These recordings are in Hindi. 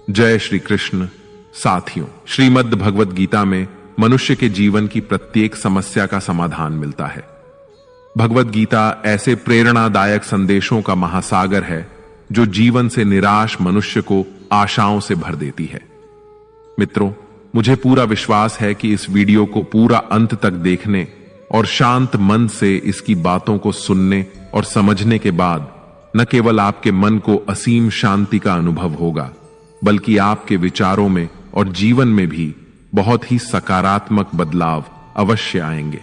जय श्री कृष्ण। साथियों, श्रीमद् भगवद गीता में मनुष्य के जीवन की प्रत्येक समस्या का समाधान मिलता है। भगवद गीता ऐसे प्रेरणादायक संदेशों का महासागर है जो जीवन से निराश मनुष्य को आशाओं से भर देती है। मित्रों, मुझे पूरा विश्वास है कि इस वीडियो को पूरा अंत तक देखने और शांत मन से इसकी बातों को सुनने और समझने के बाद न केवल आपके मन को असीम शांति का अनुभव होगा, बल्कि आपके विचारों में और जीवन में भी बहुत ही सकारात्मक बदलाव अवश्य आएंगे।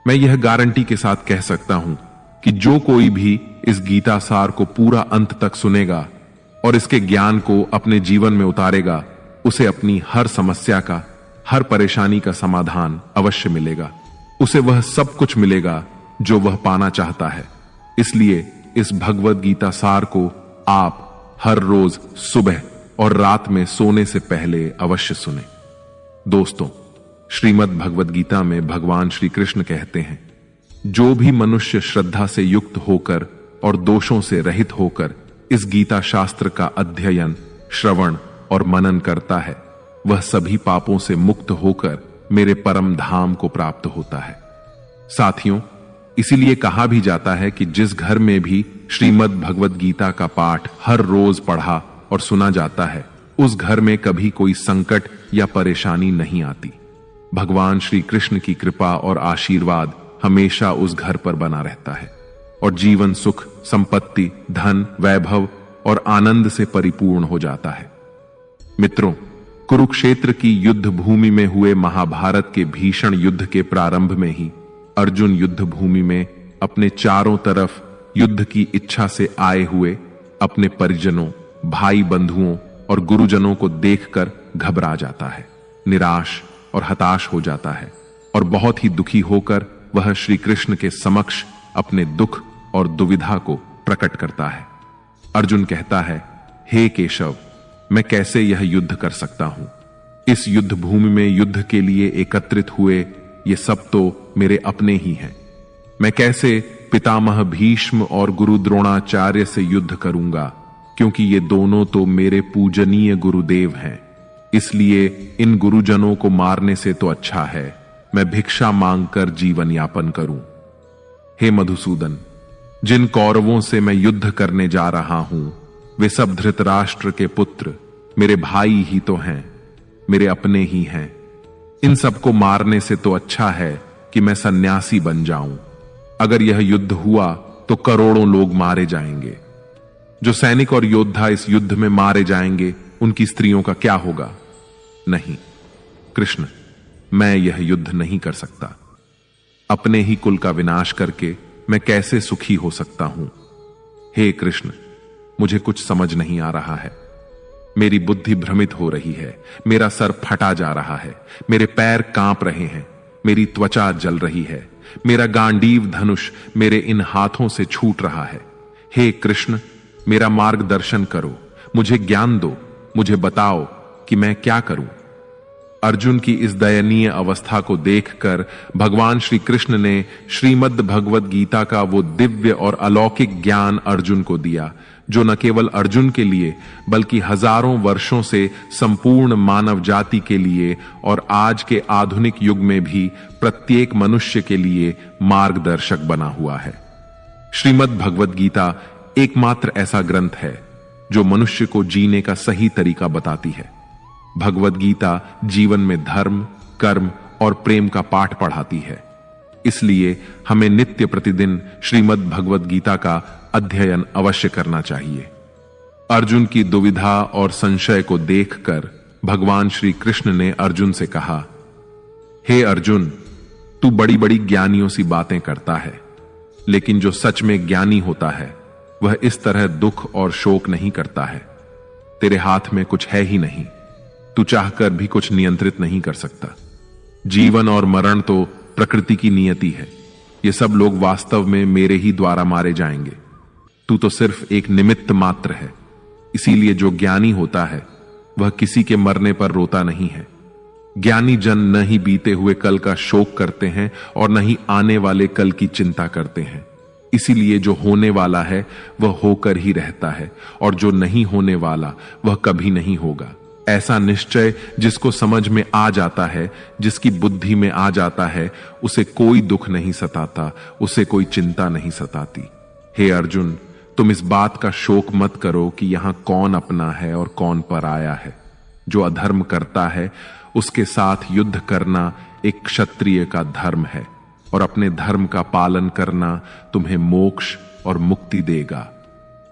मैं यह गारंटी के साथ कह सकता हूं कि जो कोई भी इस गीता सार को पूरा अंत तक सुनेगा और इसके ज्ञान को अपने जीवन में उतारेगा, उसे अपनी हर समस्या का, हर परेशानी का समाधान अवश्य मिलेगा। उसे वह सब कुछ मिलेगा जो वह पाना चाहता है। इसलिए इस भगवद गीता सार को आप हर रोज सुबह और रात में सोने से पहले अवश्य सुने। दोस्तों, श्रीमद् भगवद गीता में भगवान श्री कृष्ण कहते हैं, जो भी मनुष्य श्रद्धा से युक्त होकर और दोषों से रहित होकर इस गीता शास्त्र का अध्ययन, श्रवण और मनन करता है, वह सभी पापों से मुक्त होकर मेरे परम धाम को प्राप्त होता है। साथियों, इसीलिए कहा भी जाता है कि जिस घर में भी श्रीमद् भगवद गीता का पाठ हर रोज पढ़ा और सुना जाता है, उस घर में कभी कोई संकट या परेशानी नहीं आती। भगवान श्री कृष्ण की कृपा और आशीर्वाद हमेशा उस घर पर बना रहता है और जीवन सुख, संपत्ति, धन, वैभव और आनंद से परिपूर्ण हो जाता है। मित्रों, कुरुक्षेत्र की युद्ध भूमि में हुए महाभारत के भीषण युद्ध के प्रारंभ में ही अर्जुन युद्ध भूमि में अपने चारों तरफ युद्ध की इच्छा से आए हुए अपने परिजनों, भाई बंधुओं और गुरुजनों को देखकर घबरा जाता है, निराश और हताश हो जाता है और बहुत ही दुखी होकर वह श्री कृष्ण के समक्ष अपने दुख और दुविधा को प्रकट करता है। अर्जुन कहता है, हे केशव, मैं कैसे यह युद्ध कर सकता हूं? इस युद्ध भूमि में युद्ध के लिए एकत्रित हुए ये सब तो मेरे अपने ही हैं। मैं कैसे पितामह भीष्म और गुरु द्रोणाचार्य से युद्ध करूंगा, क्योंकि ये दोनों तो मेरे पूजनीय गुरुदेव हैं। इसलिए इन गुरुजनों को मारने से तो अच्छा है मैं भिक्षा मांगकर जीवन यापन करूं। हे मधुसूदन, जिन कौरवों से मैं युद्ध करने जा रहा हूं, वे सब धृतराष्ट्र के पुत्र मेरे भाई ही तो हैं, मेरे अपने ही हैं। इन सबको मारने से तो अच्छा है कि मैं सन्यासी बन जाऊं। अगर यह युद्ध हुआ तो करोड़ों लोग मारे जाएंगे। जो सैनिक और योद्धा इस युद्ध में मारे जाएंगे, उनकी स्त्रियों का क्या होगा? नहीं कृष्ण, मैं यह युद्ध नहीं कर सकता। अपने ही कुल का विनाश करके मैं कैसे सुखी हो सकता हूं? हे कृष्ण, मुझे कुछ समझ नहीं आ रहा है। मेरी बुद्धि भ्रमित हो रही है, मेरा सर फटा जा रहा है, मेरे पैर कांप रहे हैं, मेरी त्वचा जल रही है, मेरा गांडीव धनुष मेरे इन हाथों से छूट रहा है। हे कृष्ण, मेरा मार्गदर्शन करो, मुझे ज्ञान दो, मुझे बताओ कि मैं क्या करूं। अर्जुन की इस दयनीय अवस्था को देखकर भगवान श्री कृष्ण ने श्रीमद् भगवद गीता का वो दिव्य और अलौकिक ज्ञान अर्जुन को दिया, जो न केवल अर्जुन के लिए बल्कि हजारों वर्षों से संपूर्ण मानव जाति के लिए और आज के आधुनिक युग में भी प्रत्येक मनुष्य के लिए मार्गदर्शक बना हुआ है। श्रीमद् भगवद गीता एकमात्र ऐसा ग्रंथ है जो मनुष्य को जीने का सही तरीका बताती है। भगवद गीता जीवन में धर्म, कर्म और प्रेम का पाठ पढ़ाती है। इसलिए हमें नित्य प्रतिदिन श्रीमद् भगवद गीता का अध्ययन अवश्य करना चाहिए। अर्जुन की दुविधा और संशय को देखकर भगवान श्री कृष्ण ने अर्जुन से कहा, हे अर्जुन, तू बड़ी बड़ी ज्ञानियों सी बातें करता है, लेकिन जो सच में ज्ञानी होता है वह इस तरह दुख और शोक नहीं करता है। तेरे हाथ में कुछ है ही नहीं, तू चाहकर भी कुछ नियंत्रित नहीं कर सकता। जीवन और मरण तो प्रकृति की नियति है। ये सब लोग वास्तव में मेरे ही द्वारा मारे जाएंगे। तू तो सिर्फ एक निमित्त मात्र है। इसीलिए जो ज्ञानी होता है वह किसी के मरने पर रोता नहीं है। ज्ञानी जन न ही बीते हुए कल का शोक करते हैं और न ही आने वाले कल की चिंता करते हैं। इसीलिए जो होने वाला है वह होकर ही रहता है, और जो नहीं होने वाला वह कभी नहीं होगा। ऐसा निश्चय जिसको समझ में आ जाता है, जिसकी बुद्धि में आ जाता है, उसे कोई दुख नहीं सताता, उसे कोई चिंता नहीं सताती। हे अर्जुन, तुम इस बात का शोक मत करो कि यहां कौन अपना है और कौन पराया है। जो अधर्म करता है उसके साथ युद्ध करना एक क्षत्रिय का धर्म है, और अपने धर्म का पालन करना तुम्हें मोक्ष और मुक्ति देगा।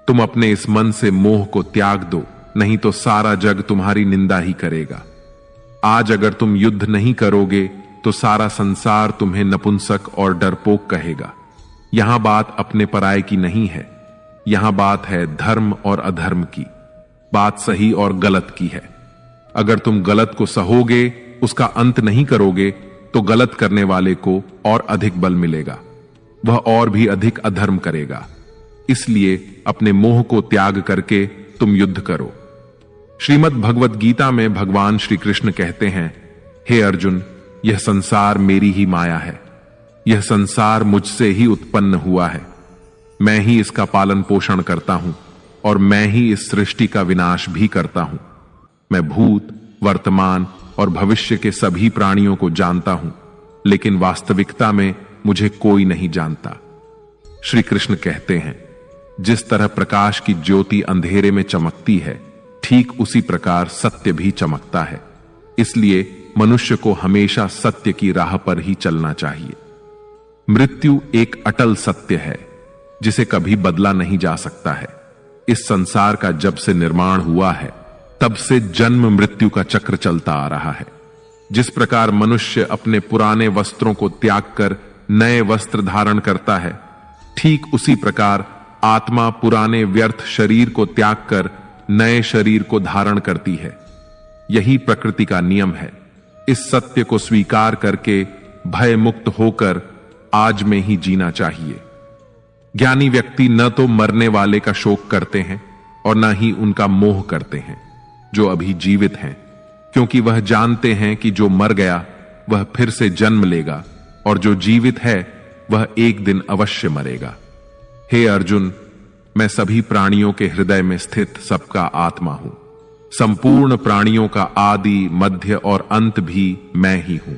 तुम अपने इस मन से मोह को त्याग दो, नहीं तो सारा जग तुम्हारी निंदा ही करेगा। आज अगर तुम युद्ध नहीं करोगे तो सारा संसार तुम्हें नपुंसक और डरपोक कहेगा। यहां बात अपने पराये की नहीं है, यहां बात है धर्म और अधर्म की, बात सही और गलत की है। अगर तुम गलत को सहोगे, उसका अंत नहीं करोगे, तो गलत करने वाले को और अधिक बल मिलेगा, वह और भी अधिक अधर्म करेगा। इसलिए अपने मोह को त्याग करके तुम युद्ध करो। श्रीमद् भगवत गीता में भगवान श्री कृष्ण कहते हैं, हे अर्जुन, यह संसार मेरी ही माया है, यह संसार मुझसे ही उत्पन्न हुआ है। मैं ही इसका पालन पोषण करता हूं और मैं ही इस सृष्टि का विनाश भी करता हूं। मैं भूत, वर्तमान और भविष्य के सभी प्राणियों को जानता हूं, लेकिन वास्तविकता में मुझे कोई नहीं जानता। श्री कृष्ण कहते हैं, जिस तरह प्रकाश की ज्योति अंधेरे में चमकती है, ठीक उसी प्रकार सत्य भी चमकता है। इसलिए मनुष्य को हमेशा सत्य की राह पर ही चलना चाहिए। मृत्यु एक अटल सत्य है जिसे कभी बदला नहीं जा सकता है। इस संसार का जब से निर्माण हुआ है, तब से जन्म मृत्यु का चक्र चलता आ रहा है। जिस प्रकार मनुष्य अपने पुराने वस्त्रों को त्याग कर नए वस्त्र धारण करता है, ठीक उसी प्रकार आत्मा पुराने व्यर्थ शरीर को त्याग कर नए शरीर को धारण करती है। यही प्रकृति का नियम है। इस सत्य को स्वीकार करके भय मुक्त होकर आज में ही जीना चाहिए। ज्ञानी व्यक्ति न तो मरने वाले का शोक करते हैं और न ही उनका मोह करते हैं जो अभी जीवित हैं, क्योंकि वह जानते हैं कि जो मर गया वह फिर से जन्म लेगा और जो जीवित है वह एक दिन अवश्य मरेगा। हे अर्जुन, मैं सभी प्राणियों के हृदय में स्थित सबका आत्मा हूं। संपूर्ण प्राणियों का आदि, मध्य और अंत भी मैं ही हूं।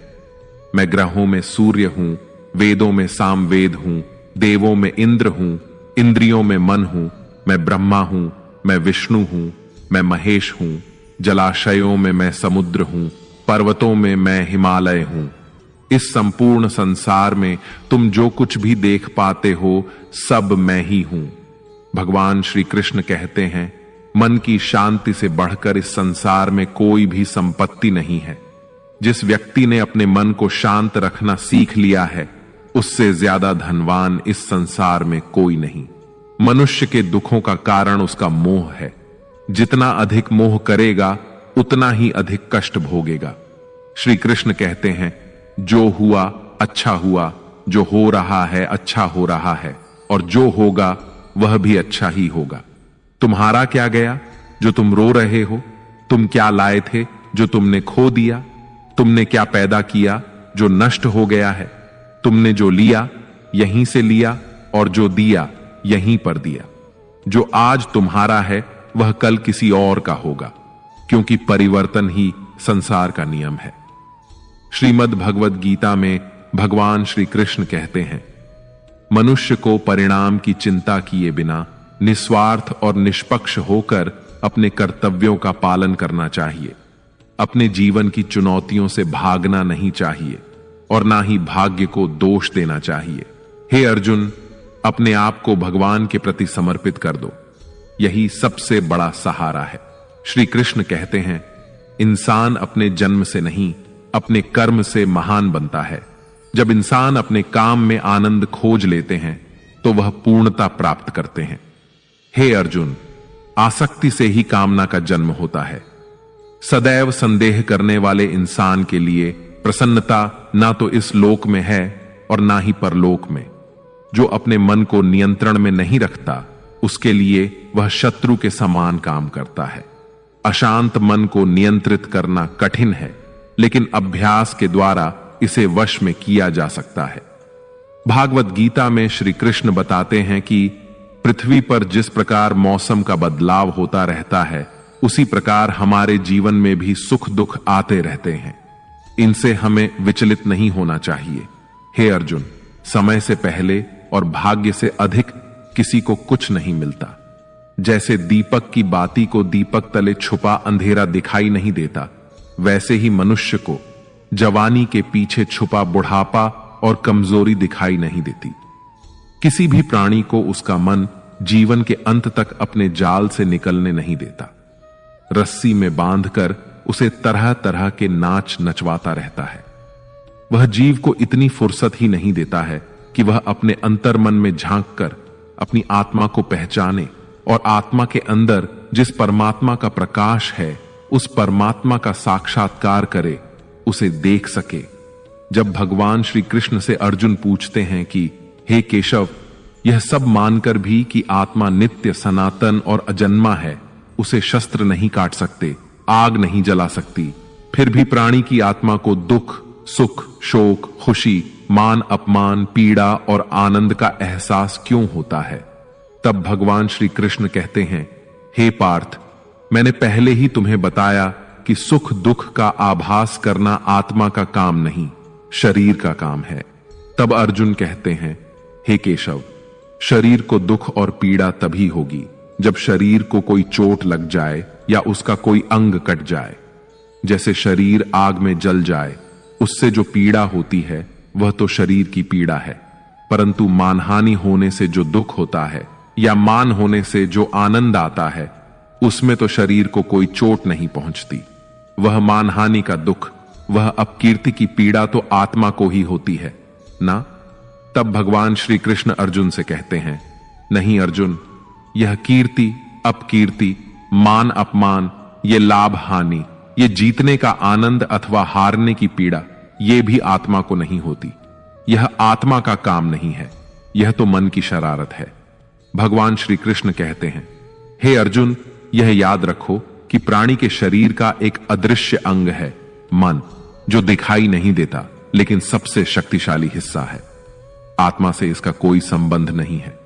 मैं ग्रहों में सूर्य हूं, वेदों में सामवेद हूं, देवों में इंद्र हूं, इंद्रियों में मन हूं। मैं ब्रह्मा हूं, मैं विष्णु हूं, मैं महेश हूं। जलाशयों में मैं समुद्र हूं, पर्वतों में मैं हिमालय हूं। इस संपूर्ण संसार में तुम जो कुछ भी देख पाते हो सब मैं ही हूं। भगवान श्री कृष्ण कहते हैं, मन की शांति से बढ़कर इस संसार में कोई भी संपत्ति नहीं है। जिस व्यक्ति ने अपने मन को शांत रखना सीख लिया है, उससे ज्यादा धनवान इस संसार में कोई नहीं। मनुष्य के दुखों का कारण उसका मोह है। जितना अधिक मोह करेगा उतना ही अधिक कष्ट भोगेगा। श्री कृष्ण कहते हैं, जो हुआ अच्छा हुआ, जो हो रहा है अच्छा हो रहा है, और जो होगा वह भी अच्छा ही होगा। तुम्हारा क्या गया जो तुम रो रहे हो? तुम क्या लाए थे जो तुमने खो दिया? तुमने क्या पैदा किया जो नष्ट हो गया है? तुमने जो लिया यहीं से लिया और जो दिया यहीं पर दिया। जो आज तुम्हारा है वह कल किसी और का होगा, क्योंकि परिवर्तन ही संसार का नियम है। श्रीमद् भगवत गीता में भगवान श्री कृष्ण कहते हैं, मनुष्य को परिणाम की चिंता किए बिना निस्वार्थ और निष्पक्ष होकर अपने कर्तव्यों का पालन करना चाहिए। अपने जीवन की चुनौतियों से भागना नहीं चाहिए और ना ही भाग्य को दोष देना चाहिए। हे अर्जुन, अपने आप को भगवान के प्रति समर्पित कर दो, यही सबसे बड़ा सहारा है। श्री कृष्ण कहते हैं, इंसान अपने जन्म से नहीं अपने कर्म से महान बनता है। जब इंसान अपने काम में आनंद खोज लेते हैं तो वह पूर्णता प्राप्त करते हैं। हे अर्जुन, आसक्ति से ही कामना का जन्म होता है। सदैव संदेह करने वाले इंसान के लिए प्रसन्नता ना तो इस लोक में है और ना ही परलोक में। जो अपने मन को नियंत्रण में नहीं रखता, उसके लिए वह शत्रु के समान काम करता है। अशांत मन को नियंत्रित करना कठिन है, लेकिन अभ्यास के द्वारा इसे वश में किया जा सकता है। भागवत गीता में श्री कृष्ण बताते हैं कि पृथ्वी पर जिस प्रकार मौसम का बदलाव होता रहता है, उसी प्रकार हमारे जीवन में भी सुख दुख आते रहते हैं। इनसे हमें विचलित नहीं होना चाहिए। हे अर्जुन, समय से पहले और भाग्य से अधिक किसी को कुछ नहीं मिलता। जैसे दीपक की बाती को दीपक तले छुपा अंधेरा दिखाई नहीं देता, वैसे ही मनुष्य को जवानी के पीछे छुपा बुढ़ापा और कमजोरी दिखाई नहीं देती। किसी भी प्राणी को उसका मन जीवन के अंत तक अपने जाल से निकलने नहीं देता। रस्सी में बांधकर उसे तरह तरह के नाच नचवाता रहता है। वह जीव को इतनी फुर्सत ही नहीं देता है कि वह अपने अंतर्मन में झांक कर अपनी आत्मा को पहचाने और आत्मा के अंदर जिस परमात्मा का प्रकाश है, उस परमात्मा का साक्षात्कार करे, उसे देख सके। जब भगवान श्री कृष्ण से अर्जुन पूछते हैं कि हे केशव, यह सब मानकर भी कि आत्मा नित्य सनातन और अजन्मा है, उसे शस्त्र नहीं काट सकते, आग नहीं जला सकती, फिर भी प्राणी की आत्मा को दुख सुख शोक खुशी मान अपमान पीड़ा और आनंद का एहसास क्यों होता है? तब भगवान श्री कृष्ण कहते हैं, हे पार्थ, मैंने पहले ही तुम्हें बताया कि सुख दुख का आभास करना आत्मा का काम नहीं, शरीर का काम है। तब अर्जुन कहते हैं, हे केशव, शरीर को दुख और पीड़ा तभी होगी जब शरीर को कोई चोट लग जाए या उसका कोई अंग कट जाए। जैसे शरीर आग में जल जाए, उससे जो पीड़ा होती है वह तो शरीर की पीड़ा है, परंतु मानहानि होने से जो दुख होता है या मान होने से जो आनंद आता है, उसमें तो शरीर को कोई चोट नहीं पहुंचती। वह मानहानि का दुख, वह अपकीर्ति की पीड़ा तो आत्मा को ही होती है ना। तब भगवान श्री कृष्ण अर्जुन से कहते हैं, नहीं अर्जुन, यह कीर्ति अपकीर्ति मान अपमान, ये लाभ हानि, ये जीतने का आनंद अथवा हारने की पीड़ा, ये भी आत्मा को नहीं होती। यह आत्मा का काम नहीं है, यह तो मन की शरारत है। भगवान श्री कृष्ण कहते हैं, हे अर्जुन, यह याद रखो कि प्राणी के शरीर का एक अदृश्य अंग है मन, जो दिखाई नहीं देता लेकिन सबसे शक्तिशाली हिस्सा है। आत्मा से इसका कोई संबंध नहीं है।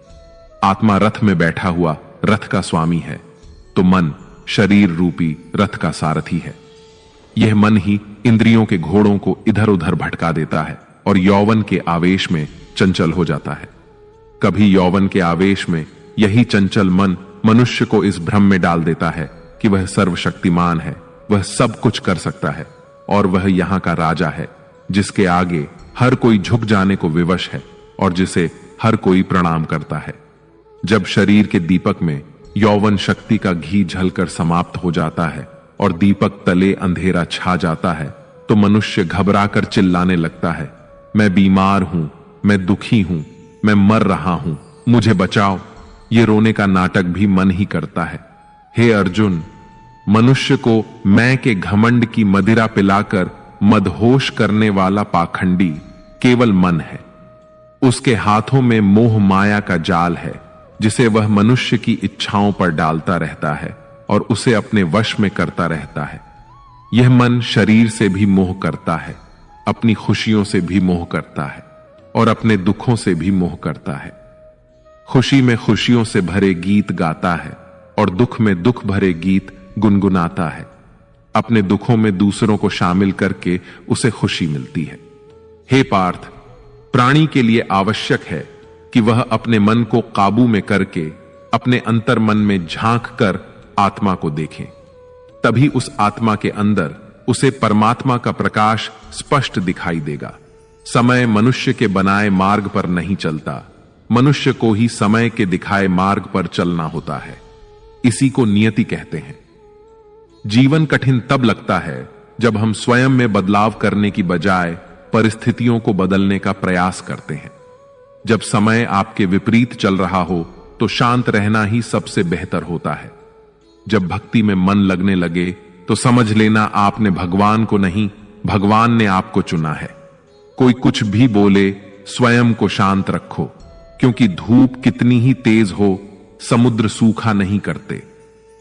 आत्मा रथ में बैठा हुआ रथ का स्वामी है, तो मन शरीर रूपी रथ का सारथी है। यह मन ही इंद्रियों के घोड़ों को इधर उधर भटका देता है और यौवन के आवेश में चंचल हो जाता है। कभी यौवन के आवेश में यही चंचल मन मनुष्य को इस भ्रम में डाल देता है कि वह सर्वशक्तिमान है, वह सब कुछ कर सकता है और वह यहां का राजा है, जिसके आगे हर कोई झुक जाने को विवश है और जिसे हर कोई प्रणाम करता है। जब शरीर के दीपक में यौवन शक्ति का घी झलकर समाप्त हो जाता है और दीपक तले अंधेरा छा जाता है, तो मनुष्य घबराकर चिल्लाने लगता है, मैं बीमार हूं, मैं दुखी हूं, मैं मर रहा हूं, मुझे बचाओ। ये रोने का नाटक भी मन ही करता है। हे अर्जुन, मनुष्य को मैं के घमंड की मदिरा पिलाकर मदहोश करने वाला पाखंडी केवल मन है। उसके हाथों में मोह माया का जाल है, जिसे वह मनुष्य की इच्छाओं पर डालता रहता है और उसे अपने वश में करता रहता है। यह मन शरीर से भी मोह करता है, अपनी खुशियों से भी मोह करता है और अपने दुखों से भी मोह करता है। खुशी में खुशियों से भरे गीत गाता है और दुख में दुख भरे गीत गुनगुनाता है। अपने दुखों में दूसरों को शामिल करके उसे खुशी मिलती है। हे पार्थ, प्राणी के लिए आवश्यक है कि वह अपने मन को काबू में करके अपने अंतर मन में झांक कर आत्मा को देखें। तभी उस आत्मा के अंदर उसे परमात्मा का प्रकाश स्पष्ट दिखाई देगा। समय मनुष्य के बनाए मार्ग पर नहीं चलता, मनुष्य को ही समय के दिखाए मार्ग पर चलना होता है। इसी को नियति कहते हैं। जीवन कठिन तब लगता है जब हम स्वयं में बदलाव करने की बजाय परिस्थितियों को बदलने का प्रयास करते हैं। जब समय आपके विपरीत चल रहा हो तो शांत रहना ही सबसे बेहतर होता है। जब भक्ति में मन लगने लगे तो समझ लेना आपने भगवान को नहीं, भगवान ने आपको चुना है। कोई कुछ भी बोले, स्वयं को शांत रखो, क्योंकि धूप कितनी ही तेज हो, समुद्र सूखा नहीं करते।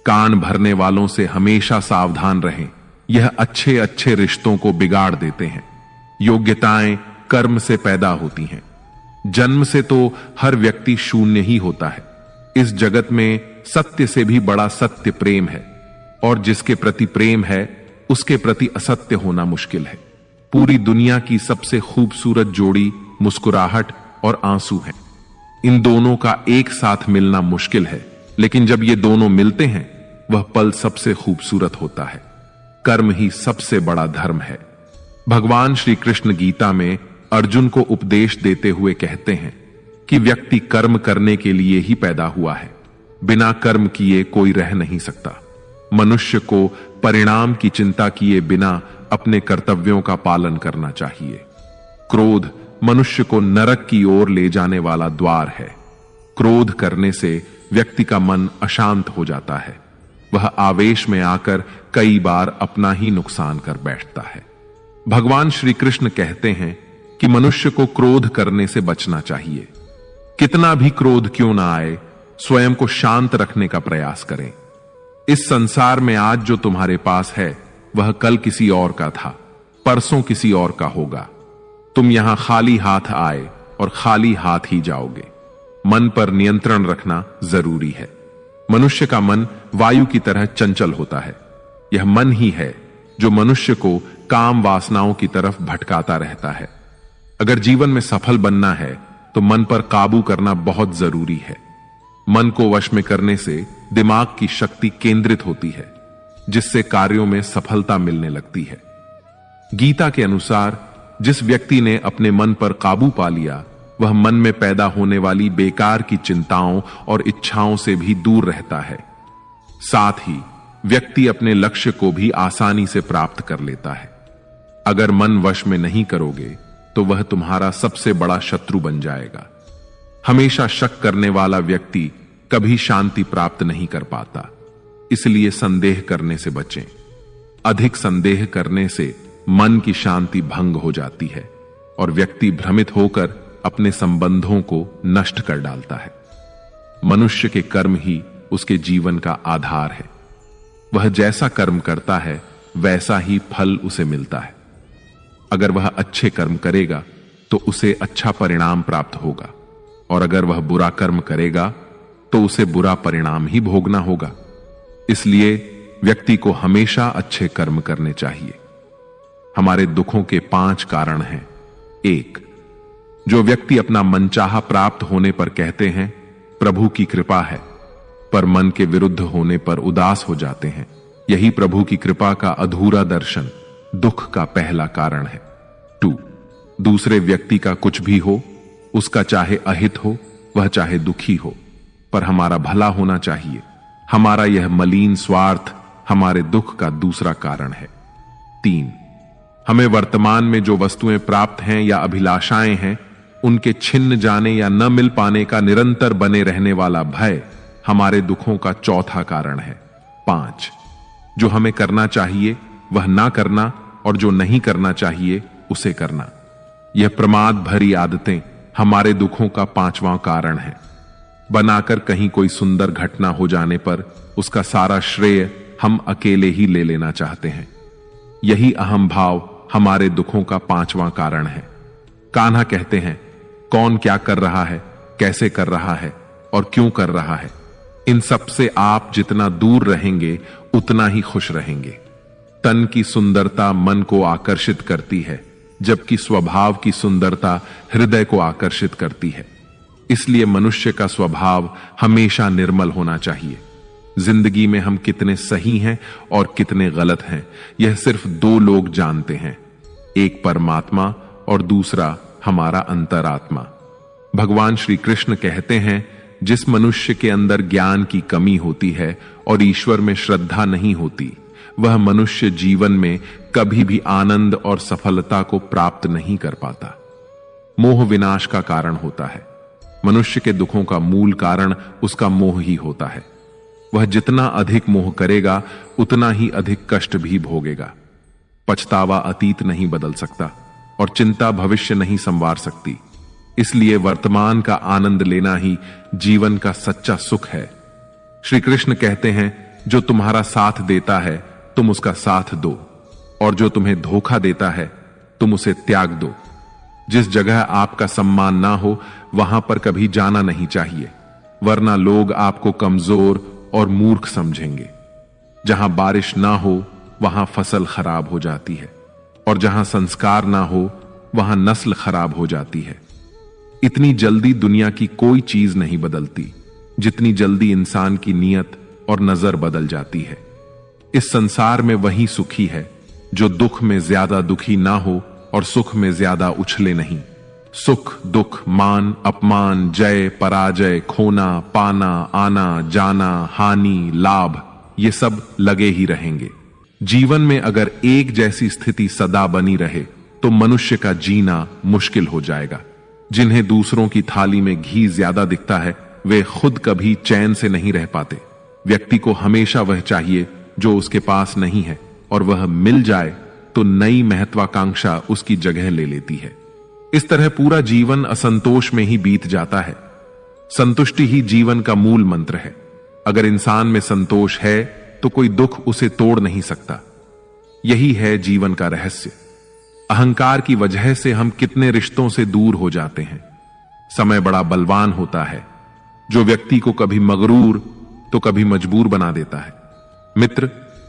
कान भरने वालों से हमेशा सावधान रहें, यह अच्छे अच्छे रिश्तों को बिगाड़ देते हैं। योग्यताएं कर्म से पैदा होती हैं। जन्म से तो हर व्यक्ति शून्य ही होता है। इस जगत में सत्य से भी बड़ा सत्य प्रेम है, और जिसके प्रति प्रेम है उसके प्रति असत्य होना मुश्किल है। पूरी दुनिया की सबसे खूबसूरत जोड़ी मुस्कुराहट और आंसू है। इन दोनों का एक साथ मिलना मुश्किल है, लेकिन जब ये दोनों मिलते हैं वह पल सबसे खूबसूरत होता है। कर्म ही सबसे बड़ा धर्म है। भगवान श्री कृष्ण गीता में अर्जुन को उपदेश देते हुए कहते हैं कि व्यक्ति कर्म करने के लिए ही पैदा हुआ है, बिना कर्म किए कोई रह नहीं सकता। मनुष्य को परिणाम की चिंता किए बिना अपने कर्तव्यों का पालन करना चाहिए। क्रोध मनुष्य को नरक की ओर ले जाने वाला द्वार है। क्रोध करने से व्यक्ति का मन अशांत हो जाता है। वह आवेश में आकर कई बार अपना ही नुकसान कर बैठता है। भगवान श्री कृष्ण कहते हैं कि मनुष्य को क्रोध करने से बचना चाहिए। कितना भी क्रोध क्यों ना आए, स्वयं को शांत रखने का प्रयास करें। इस संसार में आज जो तुम्हारे पास है वह कल किसी और का था, परसों किसी और का होगा। तुम यहां खाली हाथ आए और खाली हाथ ही जाओगे। मन पर नियंत्रण रखना जरूरी है। मनुष्य का मन वायु की तरह चंचल होता है। यह मन ही है जो मनुष्य को काम वासनाओं की तरफ भटकाता रहता है। अगर जीवन में सफल बनना है तो मन पर काबू करना बहुत जरूरी है। मन को वश में करने से दिमाग की शक्ति केंद्रित होती है, जिससे कार्यों में सफलता मिलने लगती है। गीता के अनुसार जिस व्यक्ति ने अपने मन पर काबू पा लिया, वह मन में पैदा होने वाली बेकार की चिंताओं और इच्छाओं से भी दूर रहता है। साथ ही व्यक्ति अपने लक्ष्य को भी आसानी से प्राप्त कर लेता है। अगर मन वश में नहीं करोगे तो वह तुम्हारा सबसे बड़ा शत्रु बन जाएगा। हमेशा शक करने वाला व्यक्ति कभी शांति प्राप्त नहीं कर पाता। इसलिए संदेह करने से बचें। अधिक संदेह करने से मन की शांति भंग हो जाती है और व्यक्ति भ्रमित होकर अपने संबंधों को नष्ट कर डालता है। मनुष्य के कर्म ही उसके जीवन का आधार है। वह जैसा कर्म करता है वैसा ही फल उसे मिलता है। अगर वह अच्छे कर्म करेगा तो उसे अच्छा परिणाम प्राप्त होगा, और अगर वह बुरा कर्म करेगा तो उसे बुरा परिणाम ही भोगना होगा। इसलिए व्यक्ति को हमेशा अच्छे कर्म करने चाहिए। हमारे दुखों के 5 कारण हैं। 1. जो व्यक्ति अपना मनचाहा प्राप्त होने पर कहते हैं प्रभु की कृपा है, पर मन के विरुद्ध होने पर उदास हो जाते हैं, यही प्रभु की कृपा का अधूरा दर्शन दुख का पहला कारण है। 2. दूसरे व्यक्ति का कुछ भी हो, उसका चाहे अहित हो वह चाहे दुखी हो, पर हमारा भला होना चाहिए। हमारा यह मलिन स्वार्थ हमारे दुख का दूसरा कारण है। 3. हमें वर्तमान में जो वस्तुएं प्राप्त हैं या अभिलाषाएं हैं, उनके छिन्न जाने या न मिल पाने का निरंतर बने रहने वाला भय हमारे दुखों का चौथा कारण है। 5. जो हमें करना चाहिए वह ना करना, और जो नहीं करना चाहिए उसे करना। यह प्रमाद भरी आदतें हमारे दुखों का 5वां कारण है। बनाकर कहीं कोई सुंदर घटना हो जाने पर उसका सारा श्रेय हम अकेले ही ले लेना चाहते हैं। यही अहम भाव हमारे दुखों का 5वां कारण है। कान्हा कहते हैं, कौन क्या कर रहा है, कैसे कर रहा है और क्यों कर रहा है, इन सब से आप जितना दूर रहेंगे उतना ही खुश रहेंगे। तन की सुंदरता मन को आकर्षित करती है, जबकि स्वभाव की सुंदरता हृदय को आकर्षित करती है। इसलिए मनुष्य का स्वभाव हमेशा निर्मल होना चाहिए। जिंदगी में हम कितने सही हैं और कितने गलत हैं, यह सिर्फ 2 लोग जानते हैं, एक परमात्मा और दूसरा हमारा अंतरात्मा। भगवान श्री कृष्ण कहते हैं, जिस मनुष्य के अंदर ज्ञान की कमी होती है और ईश्वर में श्रद्धा नहीं होती, वह मनुष्य जीवन में कभी भी आनंद और सफलता को प्राप्त नहीं कर पाता। मोह विनाश का कारण होता है। मनुष्य के दुखों का मूल कारण उसका मोह ही होता है। वह जितना अधिक मोह करेगा उतना ही अधिक कष्ट भी भोगेगा। पछतावा अतीत नहीं बदल सकता और चिंता भविष्य नहीं संवार सकती। इसलिए वर्तमान का आनंद लेना ही जीवन का सच्चा सुख है। श्री कृष्ण कहते हैं, जो तुम्हारा साथ देता है तुम उसका साथ दो, और जो तुम्हें धोखा देता है तुम उसे त्याग दो। जिस जगह आपका सम्मान ना हो वहां पर कभी जाना नहीं चाहिए, वरना लोग आपको कमजोर और मूर्ख समझेंगे। जहां बारिश ना हो वहां फसल खराब हो जाती है, और जहां संस्कार ना हो वहां नस्ल खराब हो जाती है। इतनी जल्दी दुनिया की कोई चीज नहीं बदलती जितनी जल्दी इंसान की नीयत और नजर बदल जाती है। इस संसार में वही सुखी है जो दुख में ज्यादा दुखी ना हो और सुख में ज्यादा उछले नहीं। सुख दुख, मान अपमान, जय पराजय, खोना पाना, आना जाना, हानि लाभ, ये सब लगे ही रहेंगे। जीवन में अगर एक जैसी स्थिति सदा बनी रहे तो मनुष्य का जीना मुश्किल हो जाएगा। जिन्हें दूसरों की थाली में घी ज्यादा दिखता है वे खुद कभी चैन से नहीं रह पाते। व्यक्ति को हमेशा वह चाहिए जो उसके पास नहीं है, और वह मिल जाए तो नई महत्वाकांक्षा उसकी जगह ले लेती है। इस तरह पूरा जीवन असंतोष में ही बीत जाता है। संतुष्टि ही जीवन का मूल मंत्र है। अगर इंसान में संतोष है तो कोई दुख उसे तोड़ नहीं सकता। यही है जीवन का रहस्य। अहंकार की वजह से हम कितने रिश्तों से दूर हो जाते हैं। समय बड़ा बलवान होता है जो व्यक्ति को कभी मगरूर तो कभी मजबूर बना देता है। मित्र,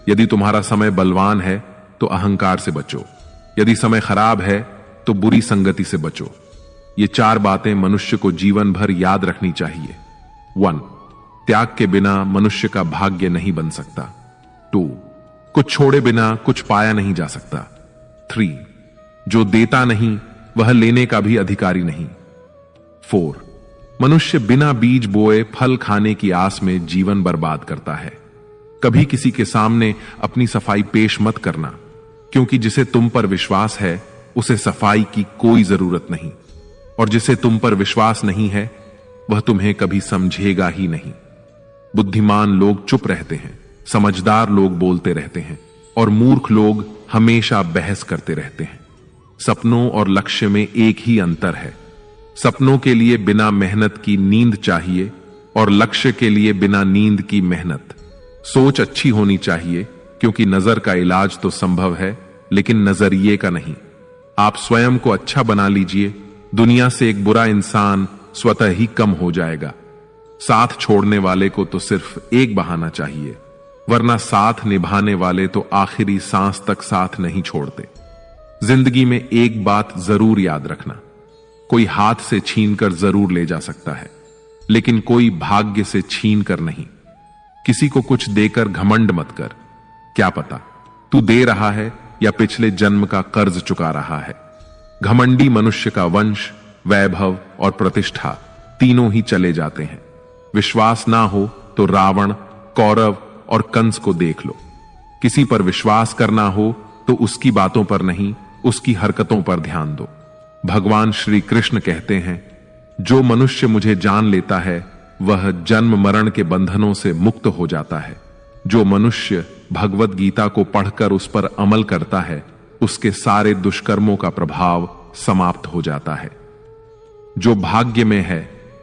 यदि तुम्हारा समय बलवान है तो अहंकार से बचो, यदि समय खराब है तो बुरी संगति से बचो। ये 4 बातें मनुष्य को जीवन भर याद रखनी चाहिए। 1. त्याग के बिना मनुष्य का भाग्य नहीं बन सकता। 2. कुछ छोड़े बिना कुछ पाया नहीं जा सकता। 3. जो देता नहीं वह लेने का भी अधिकारी नहीं। 4. मनुष्य बिना बीज बोए फल खाने की आस में जीवन बर्बाद करता है। कभी किसी के सामने अपनी सफाई पेश मत करना, क्योंकि जिसे तुम पर विश्वास है उसे सफाई की कोई जरूरत नहीं, और जिसे तुम पर विश्वास नहीं है वह तुम्हें कभी समझेगा ही नहीं। बुद्धिमान लोग चुप रहते हैं, समझदार लोग बोलते रहते हैं, और मूर्ख लोग हमेशा बहस करते रहते हैं। सपनों और लक्ष्य में एक ही अंतर है। सपनों के लिए बिना मेहनत की नींद चाहिए, और लक्ष्य के लिए बिना नींद की मेहनत। सोच अच्छी होनी चाहिए, क्योंकि नजर का इलाज तो संभव है लेकिन नजरिए का नहीं। आप स्वयं को अच्छा बना लीजिए, दुनिया से एक बुरा इंसान स्वतः ही कम हो जाएगा। साथ छोड़ने वाले को तो सिर्फ एक बहाना चाहिए, वरना साथ निभाने वाले तो आखिरी सांस तक साथ नहीं छोड़ते। जिंदगी में एक बात जरूर याद रखना, कोई हाथ से छीनकर जरूर ले जा सकता है, लेकिन कोई भाग्य से छीन कर नहीं। किसी को कुछ देकर घमंड मत कर। क्या पता तू दे रहा है या पिछले जन्म का कर्ज चुका रहा है। घमंडी मनुष्य का वंश, वैभव और प्रतिष्ठा तीनों ही चले जाते हैं। विश्वास ना हो तो रावण, कौरव और कंस को देख लो। किसी पर विश्वास करना हो तो उसकी बातों पर नहीं, उसकी हरकतों पर ध्यान दो। भगवान श्री कृष्ण कहते हैं, जो मनुष्य मुझे जान लेता है वह जन्म मरण के बंधनों से मुक्त हो जाता है। जो मनुष्य भगवत गीता को पढ़कर उस पर अमल करता है उसके सारे दुष्कर्मों का प्रभाव समाप्त हो जाता है। जो भाग्य में है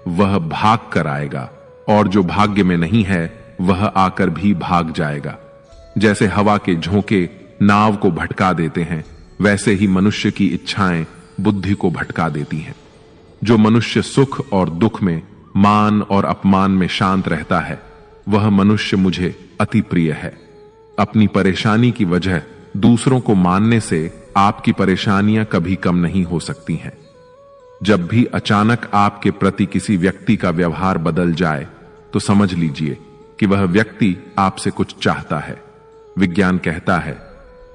वह भाग कर आएगा, और जो भाग्य में नहीं है वह आकर भी भाग जाएगा। जैसे हवा के झोंके नाव को भटका देते हैं, वैसे ही मनुष्य की इच्छाएं बुद्धि को भटका देती हैं। जो मनुष्य सुख और दुख में, मान और अपमान में शांत रहता है वह मनुष्य मुझे अति प्रिय है। अपनी परेशानी की वजह दूसरों को मानने से आपकी परेशानियां कभी कम नहीं हो सकती हैं। जब भी अचानक आपके प्रति किसी व्यक्ति का व्यवहार बदल जाए तो समझ लीजिए कि वह व्यक्ति आपसे कुछ चाहता है। विज्ञान कहता है,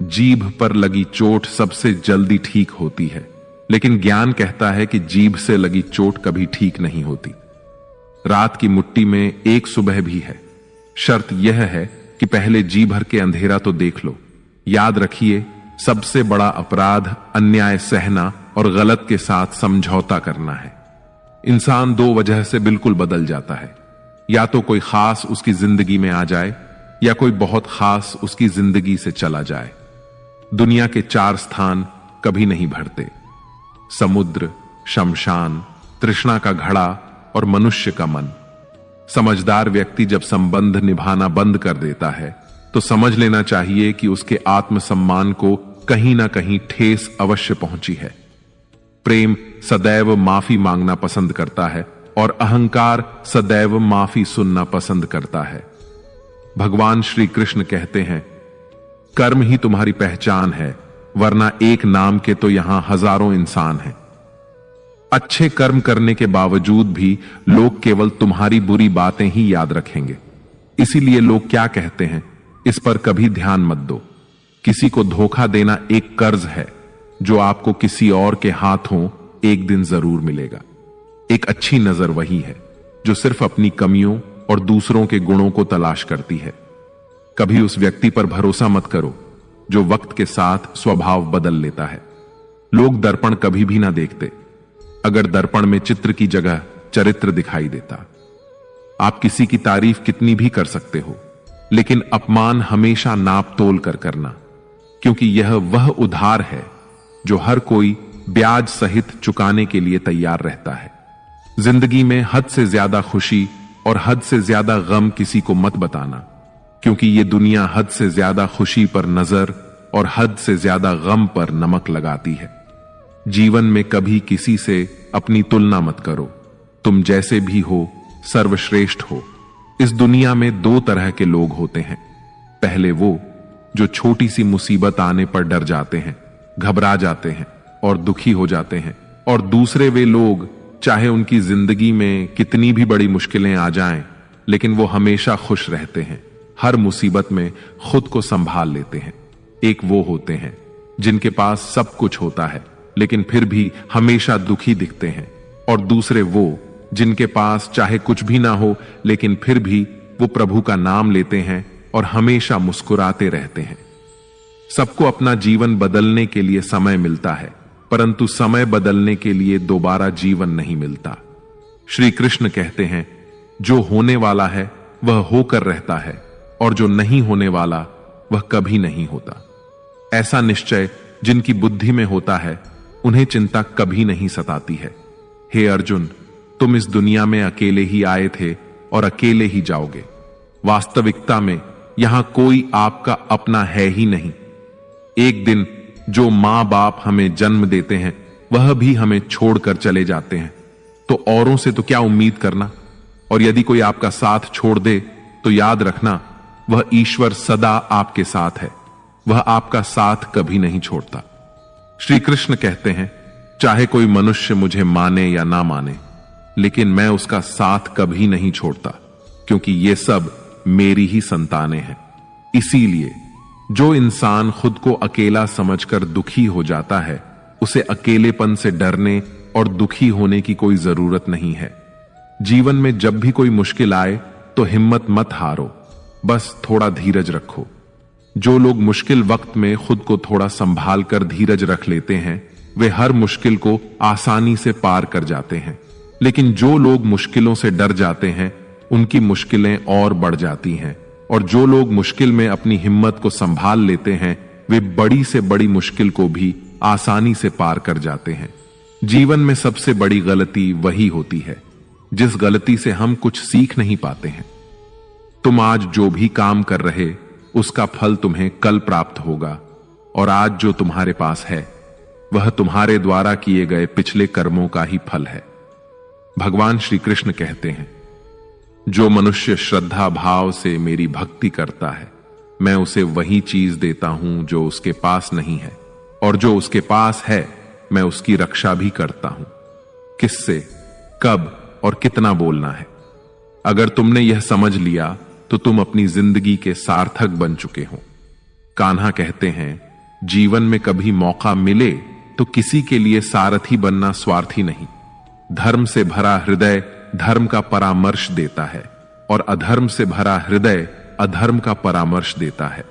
जीभ पर लगी चोट सबसे जल्दी ठीक होती है, लेकिन ज्ञान कहता है कि जीभ से लगी चोट कभी ठीक नहीं होती। रात की मुट्ठी में एक सुबह भी है। शर्त यह है कि पहले जी भर के अंधेरा तो देख लो। याद रखिए, सबसे बड़ा अपराध अन्याय सहना और गलत के साथ समझौता करना है। इंसान 2 वजह से बिल्कुल बदल जाता है, या तो कोई खास उसकी जिंदगी में आ जाए या कोई बहुत खास उसकी जिंदगी से चला जाए। दुनिया के 4 स्थान कभी नहीं भरते, समुद्र, शमशान, तृष्णा का घड़ा और मनुष्य का मन। समझदार व्यक्ति जब संबंध निभाना बंद कर देता है तो समझ लेना चाहिए कि उसके आत्मसम्मान को कहीं ना कहीं ठेस अवश्य पहुंची है। प्रेम सदैव माफी मांगना पसंद करता है और अहंकार सदैव माफी सुनना पसंद करता है। भगवान श्री कृष्ण कहते हैं, कर्म ही तुम्हारी पहचान है, वरना एक नाम के तो यहां हजारों इंसान हैं। अच्छे कर्म करने के बावजूद भी लोग केवल तुम्हारी बुरी बातें ही याद रखेंगे। इसीलिए लोग क्या कहते हैं, इस पर कभी ध्यान मत दो। किसी को धोखा देना एक कर्ज है जो आपको किसी और के हाथों एक दिन जरूर मिलेगा। एक अच्छी नजर वही है जो सिर्फ अपनी कमियों और दूसरों के गुणों को तलाश करती है। कभी उस व्यक्ति पर भरोसा मत करो जो वक्त के साथ स्वभाव बदल लेता है। लोग दर्पण कभी भी ना देखते अगर दर्पण में चित्र की जगह चरित्र दिखाई देता। आप किसी की तारीफ कितनी भी कर सकते हो, लेकिन अपमान हमेशा नाप तोल कर करना, क्योंकि यह वह उधार है जो हर कोई ब्याज सहित चुकाने के लिए तैयार रहता है। जिंदगी में हद से ज्यादा खुशी और हद से ज्यादा गम किसी को मत बताना, क्योंकि यह दुनिया हद से ज्यादा खुशी पर नजर और हद से ज्यादा गम पर नमक लगाती है। जीवन में कभी किसी से अपनी तुलना मत करो। तुम जैसे भी हो सर्वश्रेष्ठ हो। इस दुनिया में दो तरह के लोग होते हैं। पहले वो जो छोटी सी मुसीबत आने पर डर जाते हैं, घबरा जाते हैं और दुखी हो जाते हैं, और दूसरे वे लोग चाहे उनकी जिंदगी में कितनी भी बड़ी मुश्किलें आ जाएं, लेकिन वो हमेशा खुश रहते हैं, हर मुसीबत में खुद को संभाल लेते हैं। एक वो होते हैं जिनके पास सब कुछ होता है लेकिन फिर भी हमेशा दुखी दिखते हैं, और दूसरे वो जिनके पास चाहे कुछ भी ना हो लेकिन फिर भी वो प्रभु का नाम लेते हैं और हमेशा मुस्कुराते रहते हैं। सबको अपना जीवन बदलने के लिए समय मिलता है, परंतु समय बदलने के लिए दोबारा जीवन नहीं मिलता। श्री कृष्ण कहते हैं, जो होने वाला है वह होकर रहता है और जो नहीं होने वाला वह कभी नहीं होता। ऐसा निश्चय जिनकी बुद्धि में होता है उन्हें चिंता कभी नहीं सताती है। हे अर्जुन, तुम इस दुनिया में अकेले ही आए थे और अकेले ही जाओगे। वास्तविकता में यहां कोई आपका अपना है ही नहीं। एक दिन जो मां बाप हमें जन्म देते हैं वह भी हमें छोड़कर चले जाते हैं, तो औरों से तो क्या उम्मीद करना। और यदि कोई आपका साथ छोड़ दे तो याद रखना, वह ईश्वर सदा आपके साथ है, वह आपका साथ कभी नहीं छोड़ता। श्री कृष्ण कहते हैं, चाहे कोई मनुष्य मुझे माने या ना माने, लेकिन मैं उसका साथ कभी नहीं छोड़ता, क्योंकि ये सब मेरी ही संतानें हैं। इसीलिए जो इंसान खुद को अकेला समझकर दुखी हो जाता है, उसे अकेलेपन से डरने और दुखी होने की कोई जरूरत नहीं है। जीवन में जब भी कोई मुश्किल आए तो हिम्मत मत हारो, बस थोड़ा धीरज रखो। जो लोग मुश्किल वक्त में खुद को थोड़ा संभाल कर धीरज रख लेते हैं, वे हर मुश्किल को आसानी से पार कर जाते हैं। लेकिन जो लोग मुश्किलों से डर जाते हैं, उनकी मुश्किलें और बढ़ जाती हैं, और जो लोग मुश्किल में अपनी हिम्मत को संभाल लेते हैं, वे बड़ी से बड़ी मुश्किल को भी आसानी से पार कर जाते हैं। जीवन में सबसे बड़ी गलती वही होती है जिस गलती से हम कुछ सीख नहीं पाते हैं। तुम आज जो भी काम कर रहे, उसका फल तुम्हें कल प्राप्त होगा, और आज जो तुम्हारे पास है वह तुम्हारे द्वारा किए गए पिछले कर्मों का ही फल है। भगवान श्री कृष्ण कहते हैं, जो मनुष्य श्रद्धा भाव से मेरी भक्ति करता है, मैं उसे वही चीज देता हूं जो उसके पास नहीं है, और जो उसके पास है मैं उसकी रक्षा भी करता हूं। किससे, कब और कितना बोलना है। अगर तुमने यह समझ लिया तो तुम अपनी जिंदगी के सार्थक बन चुके हो। कान्हा कहते हैं, जीवन में कभी मौका मिले तो किसी के लिए सारथी बनना स्वार्थी नहीं। धर्म से भरा हृदय धर्म का परामर्श देता है, और अधर्म से भरा हृदय अधर्म का परामर्श देता है।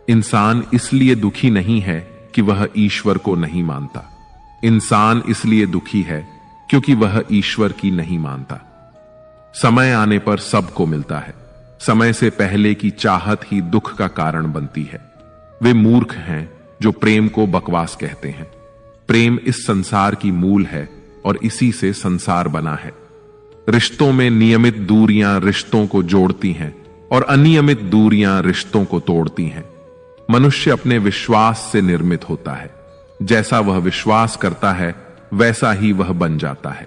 इंसान इसलिए दुखी नहीं है कि वह ईश्वर को नहीं मानता। इंसान इसलिए दुखी है क्योंकि वह ईश्वर की नहीं मानता। समय आने पर सबको मिलता है। समय से पहले की चाहत ही दुख का कारण बनती है। वे मूर्ख हैं जो प्रेम को बकवास कहते हैं। प्रेम इस संसार की मूल है और इसी से संसार बना है। रिश्तों में नियमित दूरियां रिश्तों को जोड़ती हैं और अनियमित दूरियां रिश्तों को तोड़ती हैं। मनुष्य अपने विश्वास से निर्मित होता है। जैसा वह विश्वास करता है वैसा ही वह बन जाता है।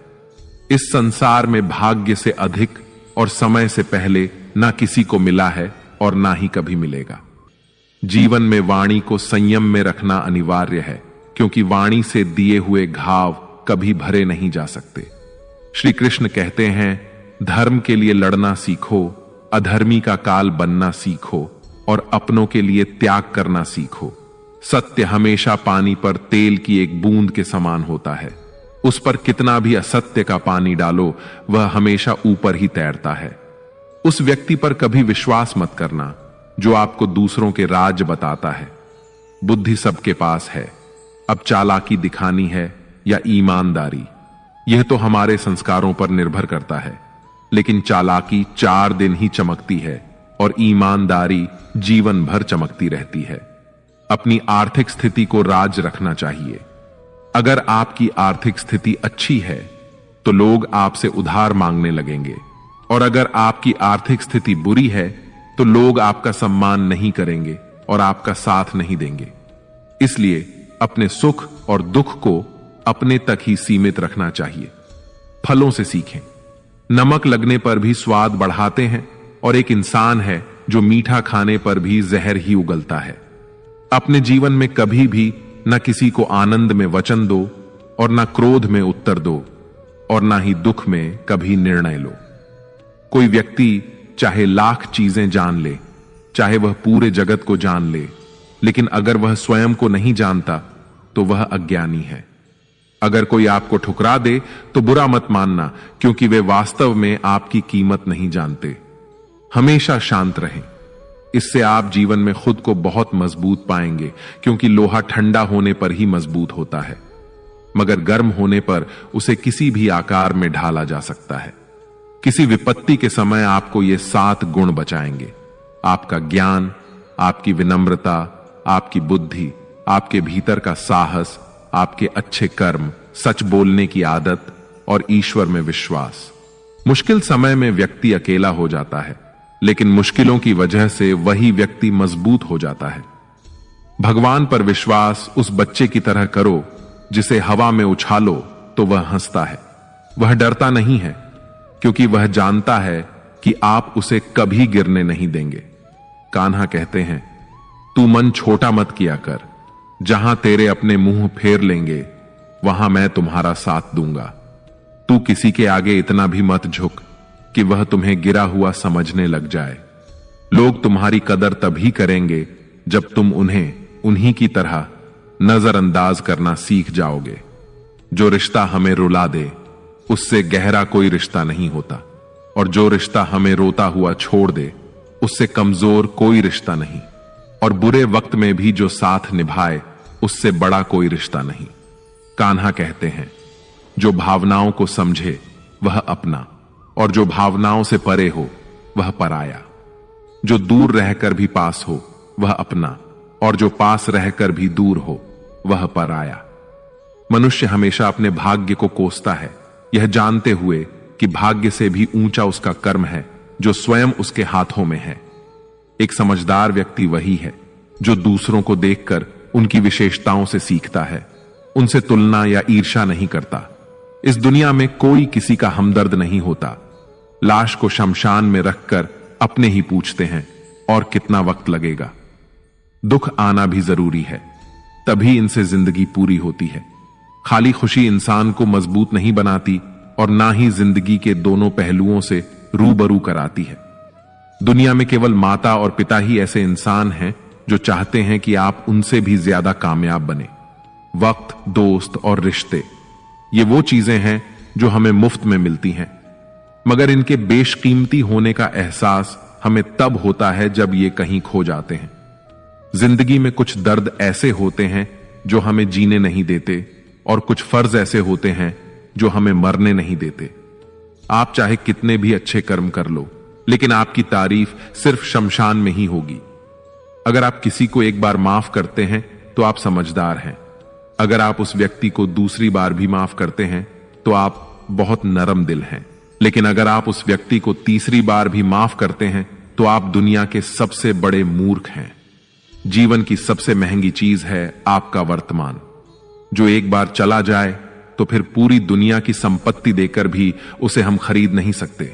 इस संसार में भाग्य से अधिक और समय से पहले ना किसी को मिला है और ना ही कभी मिलेगा। जीवन में वाणी को संयम में रखना अनिवार्य है, क्योंकि वाणी से दिए हुए घाव कभी भरे नहीं जा सकते। श्री कृष्ण कहते हैं, धर्म के लिए लड़ना सीखो, अधर्मी का काल बनना सीखो और अपनों के लिए त्याग करना सीखो। सत्य हमेशा पानी पर तेल की एक बूंद के समान होता है। उस पर कितना भी असत्य का पानी डालो, वह हमेशा ऊपर ही तैरता है। उस व्यक्ति पर कभी विश्वास मत करना जो आपको दूसरों के राज बताता है। बुद्धि सबके पास है, अब चालाकी दिखानी है या ईमानदारी, यह तो हमारे संस्कारों पर निर्भर करता है। लेकिन चालाकी 4 दिन ही चमकती है और ईमानदारी जीवन भर चमकती रहती है। अपनी आर्थिक स्थिति को राज रखना चाहिए। अगर आपकी आर्थिक स्थिति अच्छी है तो लोग आपसे उधार मांगने लगेंगे, और अगर आपकी आर्थिक स्थिति बुरी है तो लोग आपका सम्मान नहीं करेंगे और आपका साथ नहीं देंगे। इसलिए अपने सुख और दुख को अपने तक ही सीमित रखना चाहिए। फलों से सीखें। नमक लगने पर भी स्वाद बढ़ाते हैं, और एक इंसान है जो मीठा खाने पर भी जहर ही उगलता है। अपने जीवन में कभी भी न किसी को आनंद में वचन दो और न क्रोध में उत्तर दो, और न ही दुख में कभी निर्णय लो। कोई व्यक्ति चाहे लाख चीजें जान ले, चाहे वह पूरे जगत को जान ले, लेकिन अगर वह स्वयं को नहीं जानता तो वह अज्ञानी है। अगर कोई आपको ठुकरा दे तो बुरा मत मानना, क्योंकि वे वास्तव में आपकी कीमत नहीं जानते। हमेशा शांत रहें। इससे आप जीवन में खुद को बहुत मजबूत पाएंगे, क्योंकि लोहा ठंडा होने पर ही मजबूत होता है, मगर गर्म होने पर उसे किसी भी आकार में ढाला जा सकता है। किसी विपत्ति के समय आपको ये 7 गुण बचाएंगे: आपका ज्ञान, आपकी विनम्रता, आपकी बुद्धि, आपके भीतर का साहस, आपके अच्छे कर्म, सच बोलने की आदत और ईश्वर में विश्वास। मुश्किल समय में व्यक्ति अकेला हो जाता है, लेकिन मुश्किलों की वजह से वही व्यक्ति मजबूत हो जाता है। भगवान पर विश्वास उस बच्चे की तरह करो जिसे हवा में उछालो तो वह हंसता है। वह डरता नहीं है, क्योंकि वह जानता है कि आप उसे कभी गिरने नहीं देंगे। कान्हा कहते हैं, तू मन छोटा मत किया कर, जहां तेरे अपने मुंह फेर लेंगे वहां मैं तुम्हारा साथ दूंगा। तू किसी के आगे इतना भी मत झुक कि वह तुम्हें गिरा हुआ समझने लग जाए। लोग तुम्हारी कदर तभी करेंगे जब तुम उन्हें उन्हीं की तरह नजरअंदाज करना सीख जाओगे। जो रिश्ता हमें रुला दे उससे गहरा कोई रिश्ता नहीं होता, और जो रिश्ता हमें रोता हुआ छोड़ दे उससे कमजोर कोई रिश्ता नहीं, और बुरे वक्त में भी जो साथ निभाए उससे बड़ा कोई रिश्ता नहीं। कान्हा कहते हैं, जो भावनाओं को समझे वह अपना, और जो भावनाओं से परे हो वह पराया। जो दूर रहकर भी पास हो वह अपना, और जो पास रहकर भी दूर हो वह पराया। मनुष्य हमेशा अपने भाग्य को कोसता है, यह जानते हुए कि भाग्य से भी ऊंचा उसका कर्म है जो स्वयं उसके हाथों में है। एक समझदार व्यक्ति वही है जो दूसरों को देखकर उनकी विशेषताओं से सीखता है, उनसे तुलना या ईर्ष्या नहीं करता। इस दुनिया में कोई किसी का हमदर्द नहीं होता। लाश को शमशान में रखकर अपने ही पूछते हैं, और कितना वक्त लगेगा। दुख आना भी जरूरी है, तभी इनसे जिंदगी पूरी होती है। खाली खुशी इंसान को मजबूत नहीं बनाती, और ना ही जिंदगी के दोनों पहलुओं से रूबरू कराती है। दुनिया में केवल माता और पिता ही ऐसे इंसान हैं जो चाहते हैं कि आप उनसे भी ज्यादा कामयाब बने। वक्त, दोस्त और रिश्ते, ये वो चीजें हैं जो हमें मुफ्त में मिलती हैं, मगर इनके बेशकीमती होने का एहसास हमें तब होता है जब ये कहीं खो जाते हैं। जिंदगी में कुछ दर्द ऐसे होते हैं जो हमें जीने नहीं देते, और कुछ फर्ज ऐसे होते हैं जो हमें मरने नहीं देते। आप चाहे कितने भी अच्छे कर्म कर लो, लेकिन आपकी तारीफ सिर्फ शमशान में ही होगी। अगर आप किसी को एक बार माफ करते हैं तो आप समझदार हैं। अगर आप उस व्यक्ति को दूसरी बार भी माफ करते हैं तो आप बहुत नरम दिल हैं। लेकिन अगर आप उस व्यक्ति को तीसरी बार भी माफ करते हैं तो आप दुनिया के सबसे बड़े मूर्ख हैं। जीवन की सबसे महंगी चीज है आपका वर्तमान, जो एक बार चला जाए तो फिर पूरी दुनिया की संपत्ति देकर भी उसे हम खरीद नहीं सकते।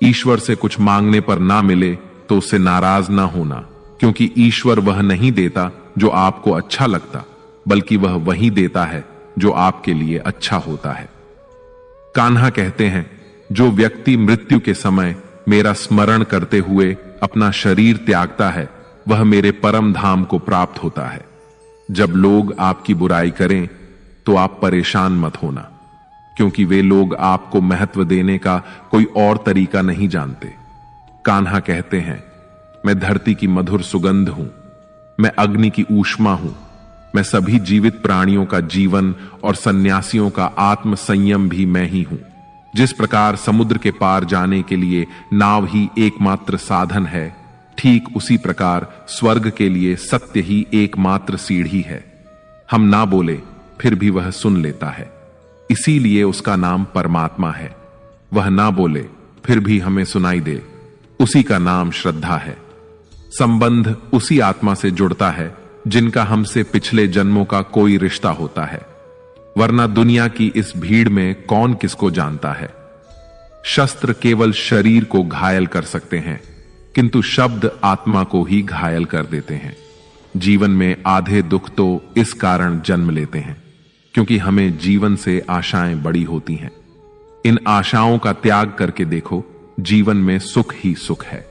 ईश्वर से कुछ मांगने पर ना मिले तो उससे नाराज ना होना, क्योंकि ईश्वर वह नहीं देता जो आपको अच्छा लगता, बल्कि वह वही देता है जो आपके लिए अच्छा होता है। कान्हा कहते हैं, जो व्यक्ति मृत्यु के समय मेरा स्मरण करते हुए अपना शरीर त्यागता है, वह मेरे परम धाम को प्राप्त होता है। जब लोग आपकी बुराई करें तो आप परेशान मत होना, क्योंकि वे लोग आपको महत्व देने का कोई और तरीका नहीं जानते। कान्हा कहते हैं, मैं धरती की मधुर सुगंध हूं, मैं अग्नि की ऊष्मा हूं, मैं सभी जीवित प्राणियों का जीवन और सन्यासियों का आत्म संयम भी मैं ही हूं। जिस प्रकार समुद्र के पार जाने के लिए नाव ही एकमात्र साधन है, ठीक उसी प्रकार स्वर्ग के लिए सत्य ही एकमात्र सीढ़ी है। हम ना बोले फिर भी वह सुन लेता है, इसीलिए उसका नाम परमात्मा है। वह ना बोले फिर भी हमें सुनाई दे, उसी का नाम श्रद्धा है। संबंध उसी आत्मा से जुड़ता है जिनका हमसे पिछले जन्मों का कोई रिश्ता होता है, वरना दुनिया की इस भीड़ में कौन किसको जानता है। शस्त्र केवल शरीर को घायल कर सकते हैं, किंतु शब्द आत्मा को ही घायल कर देते हैं। जीवन में आधे दुख तो इस कारण जन्म लेते हैं क्योंकि हमें जीवन से आशाएं बड़ी होती हैं। इन आशाओं का त्याग करके देखो, जीवन में सुख ही सुख है।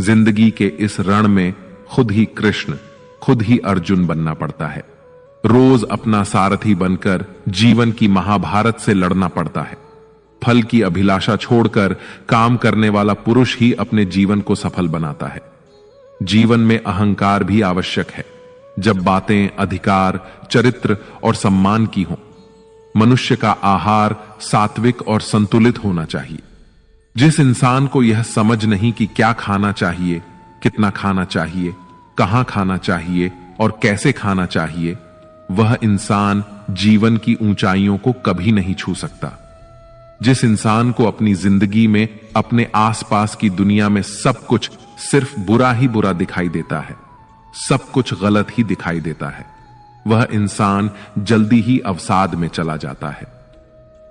जिंदगी के इस रण में खुद ही कृष्ण, खुद ही अर्जुन बनना पड़ता है। रोज अपना सारथी बनकर जीवन की महाभारत से लड़ना पड़ता है। फल की अभिलाषा छोड़कर काम करने वाला पुरुष ही अपने जीवन को सफल बनाता है। जीवन में अहंकार भी आवश्यक है, जब बातें अधिकार, चरित्र और सम्मान की हों। मनुष्य का आहार सात्विक और संतुलित होना चाहिए। जिस इंसान को यह समझ नहीं कि क्या खाना चाहिए, कितना खाना चाहिए, कहां खाना चाहिए और कैसे खाना चाहिए, वह इंसान जीवन की ऊंचाइयों को कभी नहीं छू सकता। जिस इंसान को अपनी जिंदगी में अपने आसपास की दुनिया में सब कुछ सिर्फ बुरा ही बुरा दिखाई देता है, सब कुछ गलत ही दिखाई देता है, वह इंसान जल्दी ही अवसाद में चला जाता है।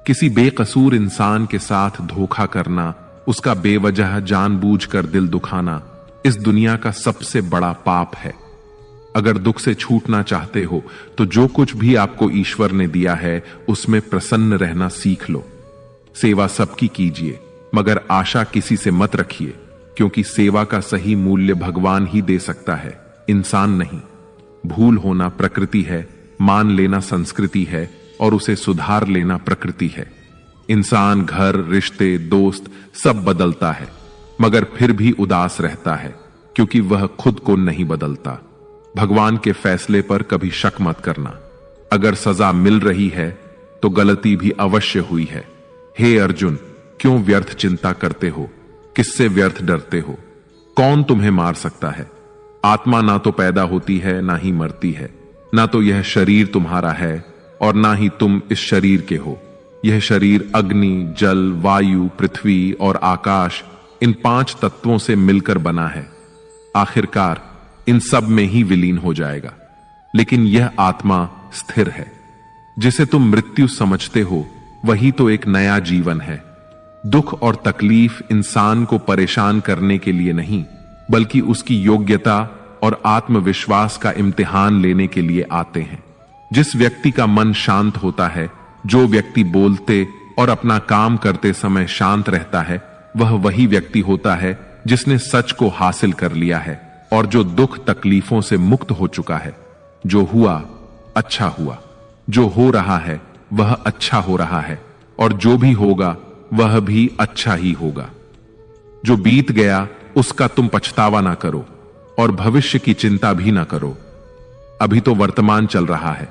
किसी बेकसूर इंसान के साथ धोखा करना, उसका बेवजह जानबूझकर दिल दुखाना इस दुनिया का सबसे बड़ा पाप है। अगर दुख से छूटना चाहते हो तो जो कुछ भी आपको ईश्वर ने दिया है उसमें प्रसन्न रहना सीख लो। सेवा सबकी कीजिए, मगर आशा किसी से मत रखिए, क्योंकि सेवा का सही मूल्य भगवान ही दे सकता है, इंसान नहीं। भूल होना प्रकृति है, मान लेना संस्कृति है और उसे सुधार लेना प्रकृति है। इंसान घर, रिश्ते, दोस्त सब बदलता है, मगर फिर भी उदास रहता है, क्योंकि वह खुद को नहीं बदलता। भगवान के फैसले पर कभी शक मत करना। अगर सजा मिल रही है तो गलती भी अवश्य हुई है। हे अर्जुन, क्यों व्यर्थ चिंता करते हो? किससे व्यर्थ डरते हो? कौन तुम्हें मार सकता है? आत्मा ना तो पैदा होती है ना ही मरती है, ना तो यह शरीर तुम्हारा है और ना ही तुम इस शरीर के हो। यह शरीर अग्नि, जल, वायु, पृथ्वी और आकाश, इन 5 तत्वों से मिलकर बना है। आखिरकार इन सब में ही विलीन हो जाएगा। लेकिन यह आत्मा स्थिर है। जिसे तुम मृत्यु समझते हो वही तो एक नया जीवन है। दुख और तकलीफ इंसान को परेशान करने के लिए नहीं, बल्कि उसकी योग्यता और आत्मविश्वास का इम्तिहान लेने के लिए आते हैं। जिस व्यक्ति का मन शांत होता है, जो व्यक्ति बोलते और अपना काम करते समय शांत रहता है, वह वही व्यक्ति होता है जिसने सच को हासिल कर लिया है और जो दुख तकलीफों से मुक्त हो चुका है। जो हुआ अच्छा हुआ, जो हो रहा है वह अच्छा हो रहा है और जो भी होगा वह भी अच्छा ही होगा। जो बीत गया उसका तुम पछतावा ना करो और भविष्य की चिंता भी ना करो। अभी तो वर्तमान चल रहा है,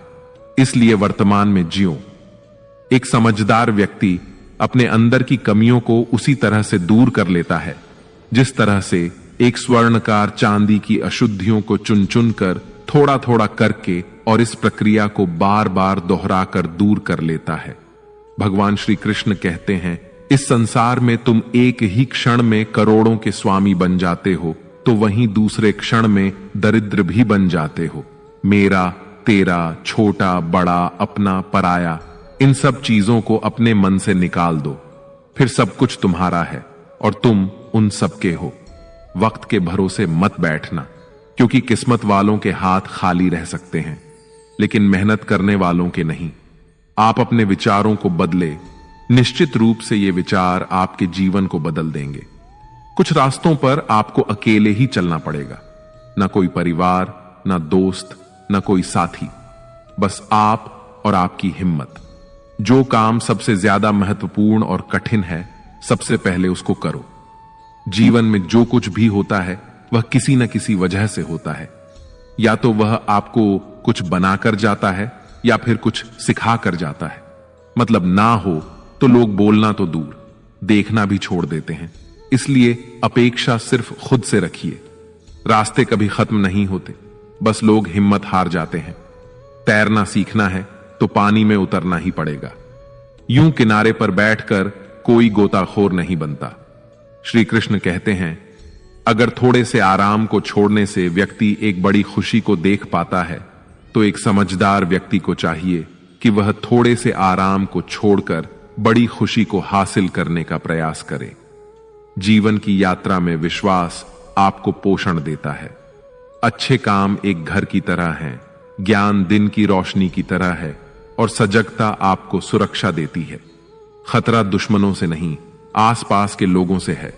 इसलिए वर्तमान में जियो। एक समझदार व्यक्ति अपने अंदर की कमियों को उसी तरह से दूर कर लेता है जिस तरह से एक स्वर्णकार चांदी की अशुद्धियों को चुन चुन कर थोड़ा थोड़ा करके और इस प्रक्रिया को बार बार दोहराकर दूर कर लेता है। भगवान श्री कृष्ण कहते हैं, इस संसार में तुम एक ही क्षण में करोड़ों के स्वामी बन जाते हो तो वहीं दूसरे क्षण में दरिद्र भी बन जाते हो। मेरा, तेरा, छोटा, बड़ा, अपना, पराया, इन सब चीजों को अपने मन से निकाल दो, फिर सब कुछ तुम्हारा है और तुम उन सबके हो। वक्त के भरोसे मत बैठना, क्योंकि किस्मत वालों के हाथ खाली रह सकते हैं, लेकिन मेहनत करने वालों के नहीं। आप अपने विचारों को बदले, निश्चित रूप से ये विचार आपके जीवन को बदल देंगे। कुछ रास्तों पर आपको अकेले ही चलना पड़ेगा, ना कोई परिवार, ना दोस्त, ना कोई साथी, बस आप और आपकी हिम्मत। जो काम सबसे ज्यादा महत्वपूर्ण और कठिन है, सबसे पहले उसको करो। जीवन में जो कुछ भी होता है वह किसी न किसी वजह से होता है। या तो वह आपको कुछ बनाकर जाता है या फिर कुछ सिखा कर जाता है। मतलब ना हो तो लोग बोलना तो दूर, देखना भी छोड़ देते हैं। इसलिए अपेक्षा सिर्फ खुद से रखिए। रास्ते कभी खत्म नहीं होते, बस लोग हिम्मत हार जाते हैं। तैरना सीखना है तो पानी में उतरना ही पड़ेगा। यूं किनारे पर बैठकर कोई गोताखोर नहीं बनता। श्री कृष्ण कहते हैं, अगर थोड़े से आराम को छोड़ने से व्यक्ति एक बड़ी खुशी को देख पाता है, तो एक समझदार व्यक्ति को चाहिए कि वह थोड़े से आराम को छोड़कर बड़ी खुशी को हासिल करने का प्रयास करे। जीवन की यात्रा में विश्वास आपको पोषण देता है। अच्छे काम एक घर की तरह हैं, ज्ञान दिन की रोशनी की तरह है और सजगता आपको सुरक्षा देती है। खतरा दुश्मनों से नहीं, आसपास के लोगों से है,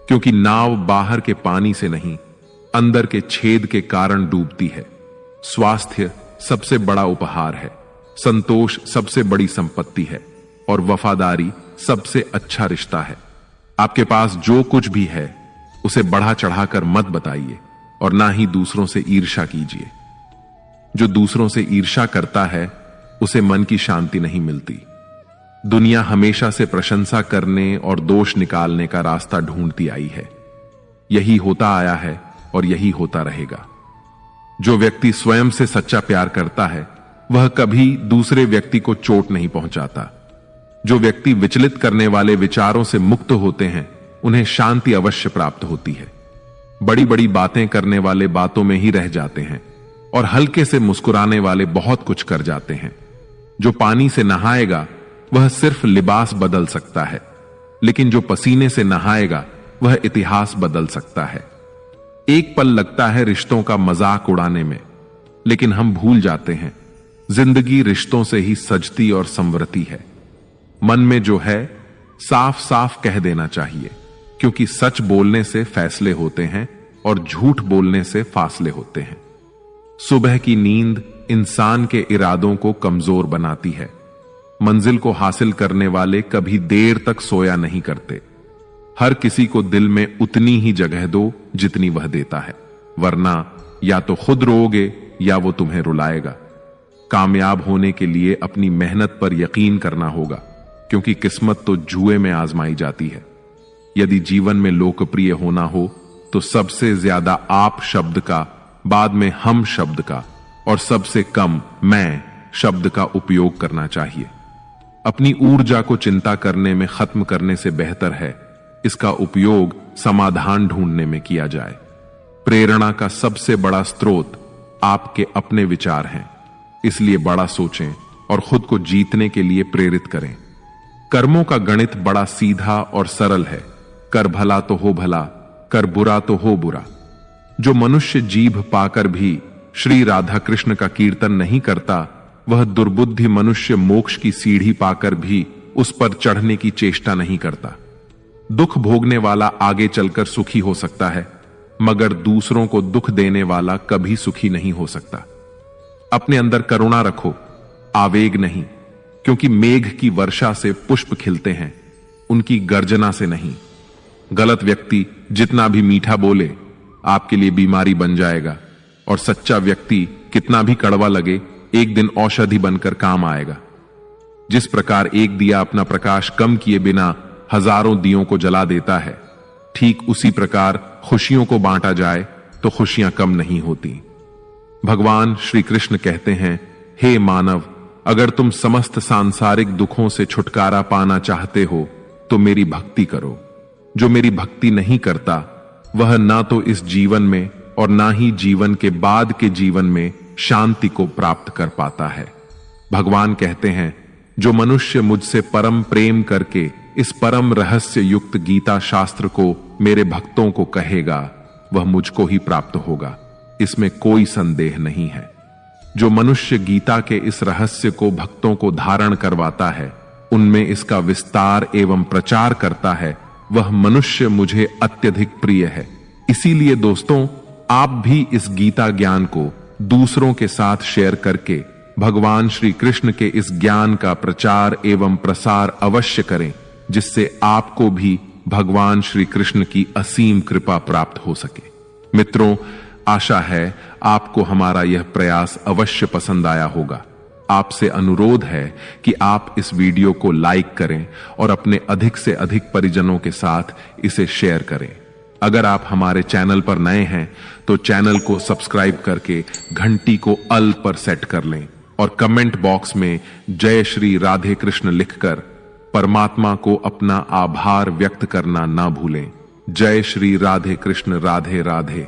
क्योंकि नाव बाहर के पानी से नहीं, अंदर के छेद के कारण डूबती है। स्वास्थ्य सबसे बड़ा उपहार है, संतोष सबसे बड़ी संपत्ति है और वफादारी सबसे अच्छा रिश्ता है। आपके पास जो कुछ भी है उसे बढ़ा चढ़ाकर मत बताइए और ना ही दूसरों से ईर्ष्या कीजिए। जो दूसरों से ईर्ष्या करता है उसे मन की शांति नहीं मिलती। दुनिया हमेशा से प्रशंसा करने और दोष निकालने का रास्ता ढूंढती आई है। यही होता आया है और यही होता रहेगा। जो व्यक्ति स्वयं से सच्चा प्यार करता है वह कभी दूसरे व्यक्ति को चोट नहीं पहुंचाता। जो व्यक्ति विचलित करने वाले विचारों से मुक्त होते हैं उन्हें शांति अवश्य प्राप्त होती है। बड़ी बड़ी बातें करने वाले बातों में ही रह जाते हैं और हल्के से मुस्कुराने वाले बहुत कुछ कर जाते हैं। जो पानी से नहाएगा वह सिर्फ लिबास बदल सकता है, लेकिन जो पसीने से नहाएगा वह इतिहास बदल सकता है। एक पल लगता है रिश्तों का मजाक उड़ाने में, लेकिन हम भूल जाते हैं जिंदगी रिश्तों से ही सजती और संवरती है। मन में जो है साफ साफ कह देना चाहिए, क्योंकि सच बोलने से फैसले होते हैं और झूठ बोलने से फासले होते हैं। सुबह की नींद इंसान के इरादों को कमजोर बनाती है। मंजिल को हासिल करने वाले कभी देर तक सोया नहीं करते। हर किसी को दिल में उतनी ही जगह दो जितनी वह देता है, वरना या तो खुद रोओगे या वो तुम्हें रुलाएगा। कामयाब होने के लिए अपनी मेहनत पर यकीन करना होगा, क्योंकि किस्मत तो जुए में आजमाई जाती है। यदि जीवन में लोकप्रिय होना हो तो सबसे ज्यादा आप शब्द का, बाद में हम शब्द का और सबसे कम मैं शब्द का उपयोग करना चाहिए। अपनी ऊर्जा को चिंता करने में खत्म करने से बेहतर है इसका उपयोग समाधान ढूंढने में किया जाए। प्रेरणा का सबसे बड़ा स्रोत आपके अपने विचार हैं, इसलिए बड़ा सोचें और खुद को जीतने के लिए प्रेरित करें। कर्मों का गणित बड़ा सीधा और सरल है। कर भला तो हो भला, कर बुरा तो हो बुरा। जो मनुष्य जीभ पाकर भी श्री राधा कृष्ण का कीर्तन नहीं करता, वह दुर्बुद्धि मनुष्य मोक्ष की सीढ़ी पाकर भी उस पर चढ़ने की चेष्टा नहीं करता। दुख भोगने वाला आगे चलकर सुखी हो सकता है, मगर दूसरों को दुख देने वाला कभी सुखी नहीं हो सकता। अपने अंदर करुणा रखो, आवेग नहीं, क्योंकि मेघ की वर्षा से पुष्प खिलते हैं, उनकी गर्जना से नहीं। गलत व्यक्ति जितना भी मीठा बोले आपके लिए बीमारी बन जाएगा, और सच्चा व्यक्ति कितना भी कड़वा लगे एक दिन औषधि बनकर काम आएगा। जिस प्रकार एक दिया अपना प्रकाश कम किए बिना हजारों दियों को जला देता है, ठीक उसी प्रकार खुशियों को बांटा जाए तो खुशियां कम नहीं होती। भगवान श्री कृष्ण कहते हैं, हे मानव, अगर तुम समस्त सांसारिक दुखों से छुटकारा पाना चाहते हो तो मेरी भक्ति करो। जो मेरी भक्ति नहीं करता वह ना तो इस जीवन में और ना ही जीवन के बाद के जीवन में शांति को प्राप्त कर पाता है। भगवान कहते हैं, जो मनुष्य मुझसे परम प्रेम करके इस परम रहस्य युक्त गीता शास्त्र को मेरे भक्तों को कहेगा, वह मुझको ही प्राप्त होगा, इसमें कोई संदेह नहीं है। जो मनुष्य गीता के इस रहस्य को भक्तों को धारण करवाता है, उनमें इसका विस्तार एवं प्रचार करता है, वह मनुष्य मुझे अत्यधिक प्रिय है। इसीलिए दोस्तों, आप भी इस गीता ज्ञान को दूसरों के साथ शेयर करके भगवान श्री कृष्ण के इस ज्ञान का प्रचार एवं प्रसार अवश्य करें, जिससे आपको भी भगवान श्री कृष्ण की असीम कृपा प्राप्त हो सके। मित्रों, आशा है आपको हमारा यह प्रयास अवश्य पसंद आया होगा। आपसे अनुरोध है कि आप इस वीडियो को लाइक करें और अपने अधिक से अधिक परिजनों के साथ इसे शेयर करें। अगर आप हमारे चैनल पर नए हैं तो चैनल को सब्सक्राइब करके घंटी को ऑल पर सेट कर लें और कमेंट बॉक्स में जय श्री राधे कृष्ण लिखकर परमात्मा को अपना आभार व्यक्त करना ना भूलें। जय श्री राधे कृष्ण, राधे राधे।